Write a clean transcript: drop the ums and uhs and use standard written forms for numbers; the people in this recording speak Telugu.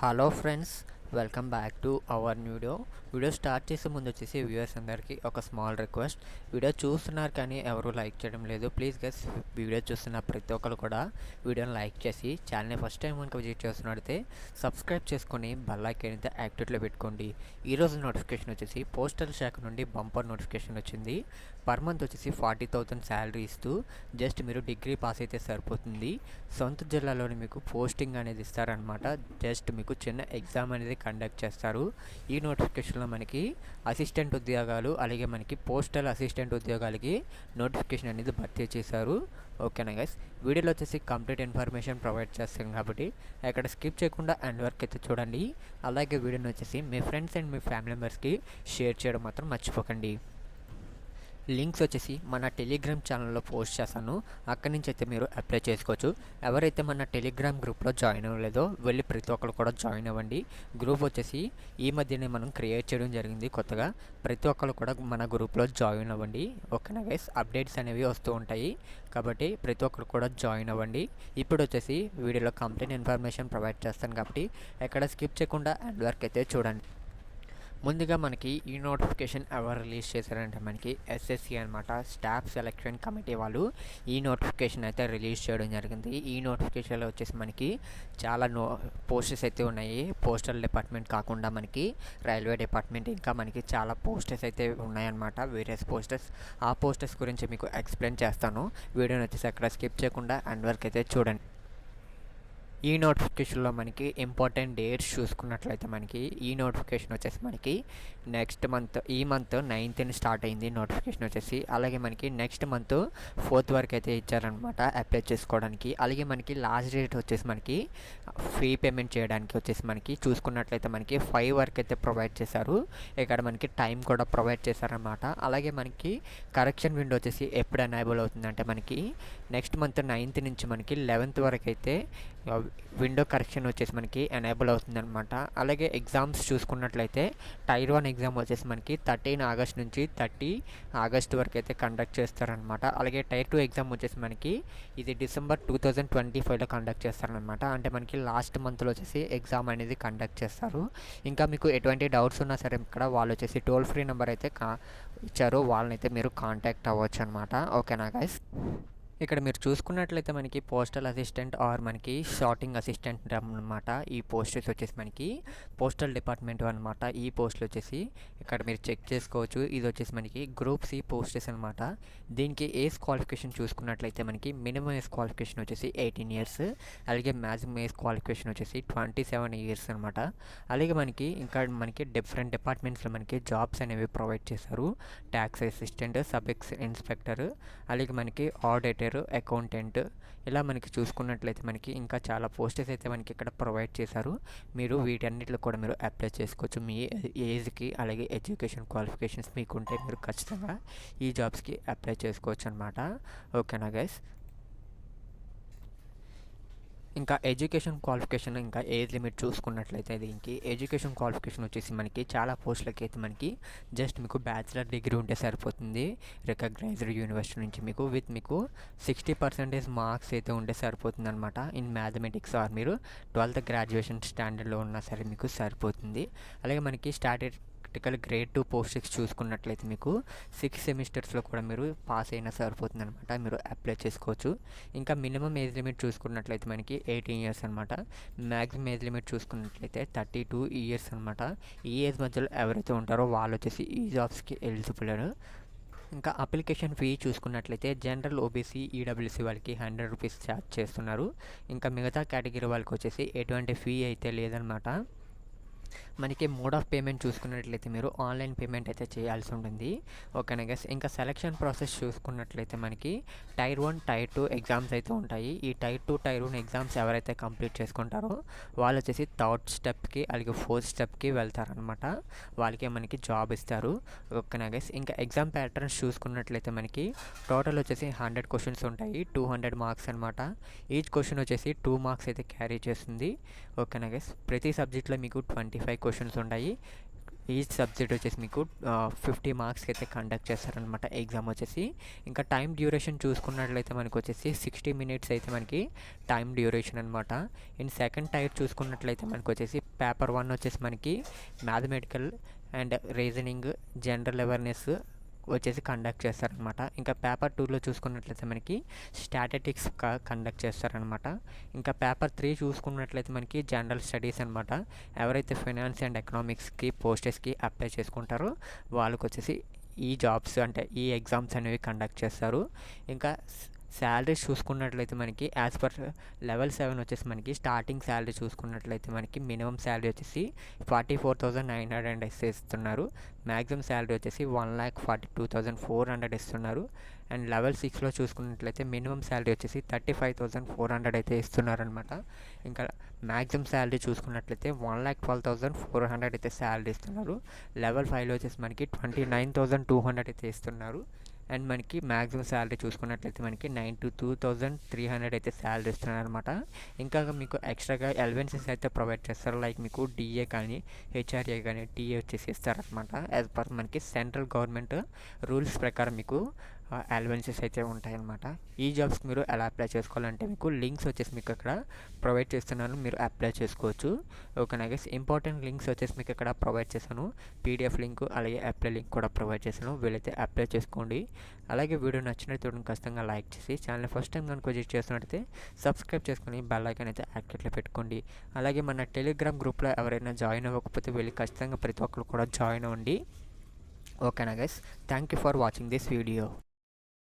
Hello friends, welcome back to our video start చేసే ముందు వచ్చేసి వ్యూవర్స్ అందరికీ ఒక స్మాల్ రిక్వెస్ట్. వీడియో చూస్తున్నారు కానీ ఎవరు లైక్ చేయడం లేదు. ప్లీజ్ గైస్, వీడియో చూస్తున్న ప్రతి ఒక్కరు కూడా వీడియోని లైక్ చేసి ఛానల్ని ఫస్ట్ టైం కనుక విజిట్ చేస్తున్నట్టయితే సబ్స్క్రైబ్ చేసుకొని బెల్ ఐకాన్ అయితే యాక్టివేట్లో పెట్టుకోండి. ఈరోజు నోటిఫికేషన్ వచ్చేసి పోస్టల్ శాఖ నుండి బంపర్ నోటిఫికేషన్ వచ్చింది. పర్ మంత్ వచ్చేసి 40,000 శాలరీ ఇస్తూ జస్ట్ మీరు డిగ్రీ పాస్ అయితే సరిపోతుంది. సొంత జిల్లాలోని మీకు పోస్టింగ్ అనేది ఇస్తారనమాట. జస్ట్ మీకు చిన్న ఎగ్జామ్ అనేది కండక్ట్ చేస్తారు. ఈ నోటిఫికేషన్లో మనకి అసిస్టెంట్ ఉద్యోగాలు అలాగే మనకి పోస్టల్ అసిస్టెంట్ ఉద్యోగాలకి నోటిఫికేషన్ అనేది భర్తీ చేశారు. ఓకేనా గైస్, వీడియోలో వచ్చేసి కంప్లీట్ ఇన్ఫర్మేషన్ ప్రొవైడ్ చేస్తాం కాబట్టి ఎక్కడ స్కిప్ చేయకుండా ఎండ్ వరకు అయితే చూడండి. అలాగే వీడియోని వచ్చేసి మీ ఫ్రెండ్స్ అండ్ మీ ఫ్యామిలీ మెంబర్స్కి షేర్ చేయడం మాత్రం మర్చిపోకండి. లింక్స్ వచ్చేసి మన టెలిగ్రామ్ ఛానల్లో పోస్ట్ చేస్తాను, అక్కడి నుంచి అయితే మీరు అప్లై చేసుకోవచ్చు. ఎవరైతే మన టెలిగ్రామ్ గ్రూప్లో జాయిన్ అవ్వలేదో వెళ్ళి ప్రతి ఒక్కరు కూడా జాయిన్ అవ్వండి. గ్రూప్ వచ్చేసి ఈ మధ్యనే మనం క్రియేట్ చేయడం జరిగింది కొత్తగా. ప్రతి ఒక్కరు కూడా మన గ్రూప్లో జాయిన్ అవ్వండి. ఓకేనా గైస్, అప్డేట్స్ అనేవి వస్తూ ఉంటాయి కాబట్టి ప్రతి ఒక్కరు కూడా జాయిన్ అవ్వండి. ఇప్పుడు వచ్చేసి వీడియోలో కంప్లీట్ ఇన్ఫర్మేషన్ ప్రొవైడ్ చేస్తాను కాబట్టి ఎక్కడ స్కిప్ చేయకుండా ఎండ్ వరకు అయితే చూడండి. ముందుగా మనకి ఈ నోటిఫికేషన్ ఎవరు రిలీజ్ చేశారంటే మనకి ఎస్ఎస్సి అనమాట, స్టాఫ్ సెలక్షన్ కమిటీ వాళ్ళు ఈ నోటిఫికేషన్ అయితే రిలీజ్ చేయడం జరిగింది. ఈ నోటిఫికేషన్లో వచ్చేసి మనకి చాలా పోస్టర్స్ అయితే ఉన్నాయి. పోస్టల్ డిపార్ట్మెంట్ కాకుండా మనకి రైల్వే డిపార్ట్మెంట్ ఇంకా మనకి చాలా పోస్టర్స్ అయితే ఉన్నాయన్నమాట, వేరియస్ పోస్టర్స్. ఆ పోస్టర్స్ గురించి మీకు ఎక్స్ప్లెయిన్ చేస్తాను. వీడియోని వచ్చేసి అక్కడ స్కిప్ చేయకుండా ఎండ్ వరకు అయితే చూడండి. ఈ నోటిఫికేషన్లో మనకి ఇంపార్టెంట్ డేట్స్ చూసుకున్నట్లయితే మనకి ఈ నోటిఫికేషన్ వచ్చేసి మనకి నెక్స్ట్ మంత్ ఈ మంత్ 9th స్టార్ట్ అయింది నోటిఫికేషన్ వచ్చేసి. అలాగే మనకి నెక్స్ట్ మంత్ 4th వరకు అయితే ఇచ్చారనమాట అప్లై చేసుకోవడానికి. అలాగే మనకి లాస్ట్ డేట్ వచ్చేసి మనకి ఫీ పేమెంట్ చేయడానికి వచ్చేసి మనకి చూసుకున్నట్లయితే మనకి 5 వరకు అయితే ప్రొవైడ్ చేశారు. ఇక్కడ మనకి టైం కూడా ప్రొవైడ్ చేశారనమాట. అలాగే మనకి కరెక్షన్ విండో వచ్చేసి ఎప్పుడు ఎనేబుల్ అవుతుందంటే మనకి నెక్స్ట్ మంత్ 9th నుంచి మనకి 11th వరకు అయితే విండో కరెక్షన్ వచ్చేసి మనకి ఎనేబుల్ అవుతుందన్నమాట. అలాగే ఎగ్జామ్స్ చూసుకున్నట్లయితే టైర్ 1 ఎగ్జామ్ వచ్చేసి మనకి 13 ఆగస్ట్ నుంచి 30 ఆగస్ట్ వరకు అయితే కండక్ట్ చేస్తారనమాట. అలాగే టైర్ 2 ఎగ్జామ్ వచ్చేసి మనకి ఇది డిసెంబర్ 2025లో కండక్ట్ చేస్తారనమాట. అంటే మనకి లాస్ట్ మంత్లో వచ్చేసి ఎగ్జామ్ అనేది కండక్ట్ చేస్తారు. ఇంకా మీకు ఎటువంటి డౌట్స్ ఉన్నా సరే ఇక్కడ వాళ్ళు వచ్చేసి టోల్ ఫ్రీ నెంబర్ అయితే ఇచ్చారు, వాళ్ళనైతే మీరు కాంటాక్ట్ అవ్వచ్చు అనమాట. ఓకేనా గైస్, ఇక్కడ మీరు చూసుకున్నట్లయితే మనకి పోస్టల్ అసిస్టెంట్ ఆర్ మనకి షార్టింగ్ అసిస్టెంట్ అనమాట. ఈ పోస్టర్స్ వచ్చేసి మనకి పోస్టల్ డిపార్ట్మెంట్ అనమాట. ఈ పోస్టులు వచ్చేసి ఇక్కడ మీరు చెక్ చేసుకోవచ్చు. ఇది వచ్చేసి మనకి గ్రూప్ సి పోస్టర్స్ అనమాట. దీనికి ఏజ్ క్వాలిఫికేషన్ చూసుకున్నట్లయితే మనకి మినిమం ఏజ్ క్వాలిఫికేషన్ వచ్చేసి 18 years, అలాగే మ్యాక్సిమం ఏజ్ క్వాలిఫికేషన్ వచ్చేసి 27 years అనమాట. అలాగే మనకి ఇంకా మనకి డిఫరెంట్ డిపార్ట్మెంట్స్లో మనకి జాబ్స్ అనేవి ప్రొవైడ్ చేశారు. ట్యాక్స్ అసిస్టెంట్, సబ్ ఇన్స్పెక్టర్, అలాగే మనకి ఆడిటర్, అకౌంటెంట్, ఇలా మనకి చూసుకున్నట్లయితే మనకి ఇంకా చాలా పోస్టర్స్ అయితే మనకి ఇక్కడ ప్రొవైడ్ చేశారు. మీరు వీటన్నిటిలో కూడా మీరు అప్లై చేసుకోవచ్చు. మీ ఏజ్కి అలాగే ఎడ్యుకేషన్ క్వాలిఫికేషన్స్ మీకుంటే మీరు ఖచ్చితంగా ఈ జాబ్స్కి అప్లై చేసుకోవచ్చు అనమాట. ఓకేనా గైస్, ఇంకా ఎడ్యుకేషన్ క్వాలిఫికేషన్ ఇంకా ఏజ్ లిమిట్ చూసుకున్నట్లయితే దీనికి ఎడ్యుకేషన్ క్వాలిఫికేషన్ వచ్చేసి మనకి చాలా పోస్టులకి అయితే మనకి జస్ట్ మీకు బ్యాచిలర్ డిగ్రీ ఉంటే సరిపోతుంది. రికగ్నైజ్డ్ యూనివర్సిటీ నుంచి మీకు 60% మార్క్స్ అయితే ఉంటే సరిపోతుంది అనమాట. ఇన్ మ్యాథమెటిక్స్ ఆర్ మీరు 12th గ్రాడ్యుయేషన్ స్టాండర్డ్లో ఉన్నా సరే మీకు సరిపోతుంది. అలాగే మనకి స్టాటిస్టికల్ గ్రేడ్ 2 పోస్ట్స్ చూసుకున్నట్లయితే మీకు 6 సెమిస్టర్స్లో కూడా మీరు పాస్ అయినా సరిపోతుంది అనమాట, మీరు అప్లై చేసుకోవచ్చు. ఇంకా మినిమం ఏజ్ లిమిట్ చూసుకున్నట్లయితే మనకి 18 years అనమాట. మ్యాక్సిమం ఏజ్ లిమిట్ చూసుకున్నట్లయితే 32 years అనమాట. ఈ ఏజ్ మధ్యలో ఎవరైతే ఉంటారో వాళ్ళు వచ్చేసి ఈ జాబ్స్కి ఎలిజిబుల్. ఇంకా అప్లికేషన్ ఫీ చూసుకున్నట్లయితే జనరల్, ఓబీసీ, ఈడబ్ల్యూసీ వాళ్ళకి 100 rupees ఛార్జ్ చేస్తున్నారు. ఇంకా మిగతా కేటగిరీ వాళ్ళకి వచ్చేసి ఎటువంటి ఫీ అయితే లేదనమాట. మనకి మోడ్ ఆఫ్ పేమెంట్ చూసుకున్నట్లయితే మీరు ఆన్లైన్ పేమెంట్ అయితే చేయాల్సి ఉంటుంది. ఓకేనా గైస్, ఇంకా సెలక్షన్ ప్రాసెస్ చూసుకున్నట్లయితే మనకి టైర్ 1, టైర్ 2 ఎగ్జామ్స్ అయితే ఉంటాయి. ఈ టైర్ 2, టైర్ 1 ఎగ్జామ్స్ ఎవరైతే కంప్లీట్ చేసుకుంటారో వాళ్ళు వచ్చేసి 3rd స్టెప్కి అలాగే 4th స్టెప్కి వెళ్తారనమాట. వాళ్ళకి మనకి జాబ్ ఇస్తారు. ఓకేనా గైస్, ఇంకా ఎగ్జామ్ ప్యాటర్న్స్ చూసుకున్నట్లయితే మనకి టోటల్ వచ్చేసి 100 questions ఉంటాయి, 200 marks అనమాట. ఈచ్ క్వశ్చన్ వచ్చేసి 2 marks అయితే క్యారీ చేస్తుంది. ఓకేనా గైస్, ప్రతి సబ్జెక్ట్లో మీకు 25 questions ఉంటాయి. ఈచ్ సబ్జెక్ట్ వచ్చేసి మీకు 50 మార్క్స్కి అయితే కండక్ట్ చేస్తారనమాట ఎగ్జామ్ వచ్చేసి. ఇంకా టైం డ్యూరేషన్ చూసుకున్నట్లయితే మనకు వచ్చేసి 60 మినిట్స్ అయితే మనకి టైం డ్యూరేషన్ అనమాట. ఇన్ సెకండ్ టైర్ చూసుకున్నట్లయితే మనకు వచ్చేసి పేపర్ 1 వచ్చేసి మనకి mathematical and reasoning, general awareness వచ్చేసి కండక్ట్ చేస్తారనమాట. ఇంకా పేపర్ 2లో చూసుకున్నట్లయితే మనకి స్టాటిస్టిక్స్ కండక్ట్ చేస్తారనమాట. ఇంకా పేపర్ 3 చూసుకున్నట్లయితే మనకి జనరల్ స్టడీస్ అనమాట. ఎవరైతే ఫైనాన్స్ అండ్ ఎకనామిక్స్కి పోస్టెస్కి అప్లై చేసుకుంటారో వాళ్ళకి వచ్చేసి ఈ జాబ్స్ అంటే ఈ ఎగ్జామ్స్ అనేవి కండక్ట్ చేస్తారు. ఇంకా శాలరీస్ చూసుకున్నట్లయితే మనకి యాజ్ పర్ లెవెల్ 7 వచ్చేసి మనకి స్టార్టింగ్ శాలరీ చూసుకున్నట్లయితే మనకి మినిమం శాలరీ వచ్చేసి 44,900 ఇస్తున్నారు. మ్యాక్సిమం శాలరీ వచ్చేసి 1,42,400 ఇస్తున్నారు. అండ్ లెవెల్ 6లో చూసుకున్నట్లయితే మినిమం శాలరీ వచ్చేసి 35,400 అయితే ఇస్తున్నారనమాట. ఇంకా మ్యాక్సిమం శాలరీ చూసుకున్నట్లయితే 1,12,400 అయితే శాలరీ ఇస్తున్నారు. లెవెల్ 5లో వచ్చేసి మనకి 29,200 అయితే ఇస్తున్నారు. అండ్ మనకి మ్యాక్సిమం శాలరీ చూసుకున్నట్లయితే మనకి 92,300 అయితే శాలరీ ఇస్తున్నారు అనమాట. ఇంకా మీకు ఎక్స్ట్రాగా అలవెన్సెస్ అయితే ప్రొవైడ్ చేస్తారు. లైక్ మీకు డిఏ కానీ హెచ్ఆర్ఏ కానీ టీఏ వచ్చేసి ఇస్తారనమాట. యాజ్ పర్ మనకి సెంట్రల్ గవర్నమెంట్ రూల్స్ ప్రకారం మీకు అలవెన్సెస్ అయితే ఉంటాయన్నమాట. ఈ జాబ్స్కి మీరు ఎలా అప్లై చేసుకోవాలంటే మీకు లింక్స్ వచ్చేసి మీకు ఇక్కడ ప్రొవైడ్ చేస్తున్నాను, మీరు అప్లై చేసుకోవచ్చు. ఓకేనా గైస్, ఇంపార్టెంట్ లింక్స్ వచ్చేసి మీకు ఇక్కడ ప్రొవైడ్ చేశాను. పీడిఎఫ్ లింక్ అలాగే అప్లై లింక్ కూడా ప్రొవైడ్ చేశాను. వీలైతే అప్లై చేసుకోండి. అలాగే వీడియో నచ్చినట్టు ఖచ్చితంగా లైక్ చేసి ఛానల్ ఫస్ట్ టైం కనుక విజిట్ చేస్తున్నట్టయితే సబ్స్క్రైబ్ చేసుకుని బెల్ ఐకాన్ అయితే యాక్టివేట్లో పెట్టుకోండి. అలాగే మన టెలిగ్రామ్ గ్రూప్లో ఎవరైనా జాయిన్ అవ్వకపోతే వెళ్ళి ఖచ్చితంగా ప్రతి ఒక్కరు కూడా జాయిన్ అవ్వండి. ఓకేనా guys, thank you for watching this video.